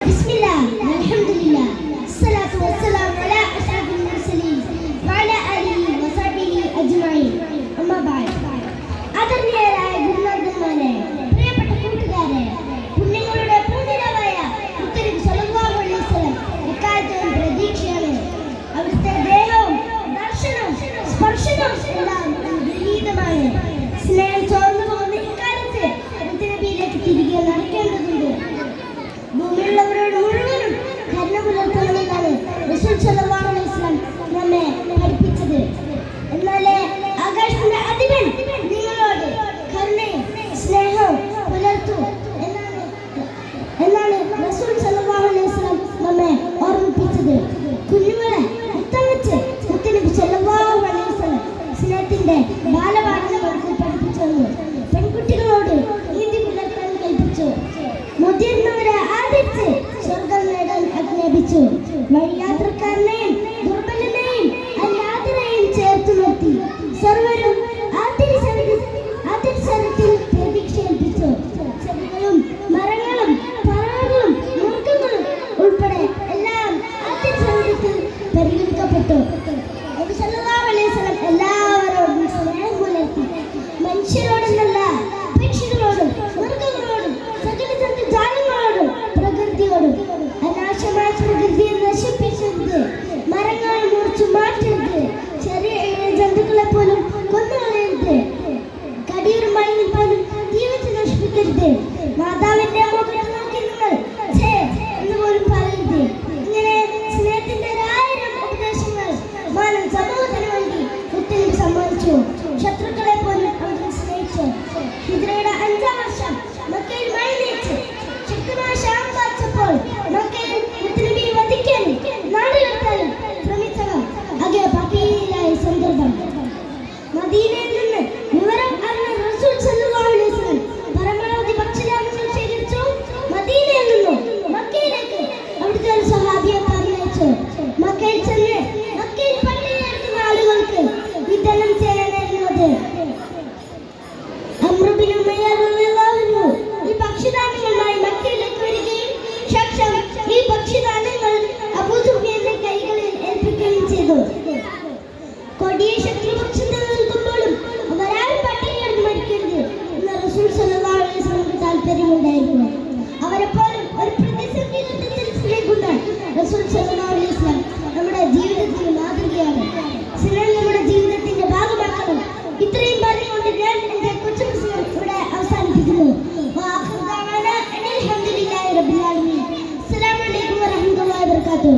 ബിസ്മില്ലാഹ് അൽഹംദുലില്ലാഹ് അസ്സലാത്തു വസ്സലാമു അലാ അഷ്റഫിൽ മുർസലീൻ വഅലാ ആലിഹി വസഹ്ബിഹി അജ്മഈൻ അമ്മാ ബഅദ്. ആദരണീയരായ ഗുരുനാഥന്മാരെ, പ്രിയപ്പെട്ട കൂട്ടുകാരെ, പുണ്യങ്ങളുടെ പൂനിലവായ മുത്തനബി സ്വല്ലല്ലാഹു അലൈഹി വസല്ലം എക്കാലത്തെയും പ്രതീക്ഷയാണ്. അവിടുത്തെ ദേഹവും ദർശനവും സ്പർശനവും എല്ലാം വിനീതമാണ്. സ്നേഹം ചോർന്നു പോകുന്ന ഇക്കാലത്ത് മുത്തനബിയിലേക്ക് തിരികെ നടക്കേണ്ടതുണ്ട്. ഭൂമിയിലുള്ളവരോട് മുഴുവനും കരുണ പുലർത്തണമെന്നാണ് റസൂൽ സ്വല്ലല്ലാഹു അലൈഹി വസല്ലം നമ്മെ പഠിപ്പിച്ചത്. എന്നാലേ ആകാശത്തിന്റെ അധിപൻ നിങ്ങളോട് കരുണയും സ്നേഹവും പുലർത്തൂ എന്നാണ് റസൂൽ സ്വല്ലല്ലാഹു അലൈഹി വസല്ലം നമ്മെ ഓർമ്മിപ്പിച്ചത്. കുഞ്ഞുങ്ങളെ മുത്തം വെച്ച് മുത്തനബി സ്വല്ലല്ലാഹു അലൈഹി വസല്ലം സ്നേഹത്തിന്റെ ബാലപാഠം നമുക്ക് പഠിപ്പിച്ചു തന്നു. പെൺകുട്ടികളോട് നീതി പുലർത്താൻ കൽപ്പിച്ചു. മുതിർന്നവരെ ആദരിച്ച് സ്വർഗം നേടാൻ ആജ്ഞാപിച്ചു. വഴിയാത്രക്കാരനെയും ദുർബലനെയും അനാഥരെയും ചേർത്ത് നിർത്തി സർവരും ആദരത്തിൽ പ്രതീക്ഷയേൽപ്പിച്ചു. ചെടികളും മരങ്ങളും പറവകളും മൃഗങ്ങളും ഉൾപ്പെടെ എല്ലാം ആദരത്തിൽ പരിഗണിക്കപ്പെട്ടു. നബി സല്ലല്ലാഹു അലൈഹി വസല്ലം എല്ലാവരോടും സ്നേഹം പുലർത്തി. മനുഷ്യരോടെന്നല്ല, പക്ഷികളോടും മൃഗങ്ങളോടും സകല ജന്തുജാലങ്ങളോടും പ്രകൃതിയോടും. അനാശമായ പ്രകൃതിയെ നശിപ്പിക്കരുത്, മരങ്ങൾ മുറിച്ചു മാറ്റരുത്, ചെറിയ ജന്തുക്കളെ പോലും കൊന്നുകളയരുത്, കടിയുറുമായി പോലും തീ വെച്ച് നശിപ്പിക്കരുത്, മാതാവിന്റെ മുഖത്ത് നോക്കി നിങ്ങൾ ഛേ എന്ന് പോലും പറയരുത്. ഇങ്ങനെ സ്നേഹത്തിന്റെ 1000 ഉപദേശങ്ങൾ മാനവ സമൂഹത്തിന് വേണ്ടി മുത്തനബി സമ്മാനിച്ചു. ശത്രുക്കളെ പോലും അവർ സ്നേഹിച്ചു. ഹിജ്റയുടെ 5-ാം വർഷം മക്കയിൽ മഴ നീച്ചു. ശക്തമായ ക്ഷാമം ബാധിച്ചപ്പോൾ മക്കയിൽ മുത്തനബിയെ വധിക്കാനും നാടുകടത്താനും ശ്രമിച്ചവർ ആകെ പകയിലായ സന്ദർഭം. മദീനയിൽ നിന്ന് വിവരം അറിഞ്ഞ റസൂൽ സ്വല്ലല്ലാഹു അലൈഹി വസല്ലം പരമാവധി ഭക്ഷ്യധാന്യങ്ങൾ ശേഖരിച്ചു. മദീനയിൽ നിന്നും മക്കയിലേക്ക് അവിടുത്തെ ഒരു സഹാബിയെ പറഞ്ഞയച്ചു. മക്കയിൽ ചെന്ന് മക്കയിൽ പട്ടിണി കിടക്കുന്ന ആളുകൾക്ക് വിതരണം ചെയ്യാനായിരുന്നത് അംർ ബിൻ ഉമയ്യ റളിയല്ലാഹു അൻഹു ഈ ഭക്ഷ്യധാന്യങ്ങളുമായി മക്കയിലേക്ക് വരികയും ശേഷം ഈ ഭക്ഷ്യധാന്യങ്ങൾ അബൂ സുഫിയാന്റെ കൈകളിൽ ഏൽപ്പിക്കുകയും ചെയ്തു. കൊടിയ ശത്രുപക്ഷത്തിൽ നിൽക്കുമ്പോഴും അവരാരും പട്ടിണി കിടന്ന് മരിക്കരുത് എന്ന് റസൂൽ സ്വല്ലല്ലാഹു അലൈഹി വസല്ലമക്ക് താല്പര്യമുണ്ടായിരുന്നു. അവരെപ്പോലും ഒരു പ്രതിസന്ധി ഘട്ടത്തിൽ സ്നേഹിക്കുന്ന റസൂൽ സ്വല്ലല്ലാഹു അലൈഹി വസല്ലം നമ്മുടെ ജീവിതത്തിന് മാതൃകയാണ്. സ്നേഹം നമ്മുടെ ജീവിതത്തിന്റെ ഭാഗമാക്കണം. ഇത്രയും പറഞ്ഞുകൊണ്ട് ഞാൻ എന്റെ കൊച്ചു പ്രസംഗം ഇവിടെ അവസാനിപ്പിക്കുന്നു. അൽഹംദുലില്ലാഹി റബ്ബിൽ ആലമീൻ. അസ്സലാമു അലൈക്കും വറഹ്മത്തുള്ളാഹി വബറകാതുഹു.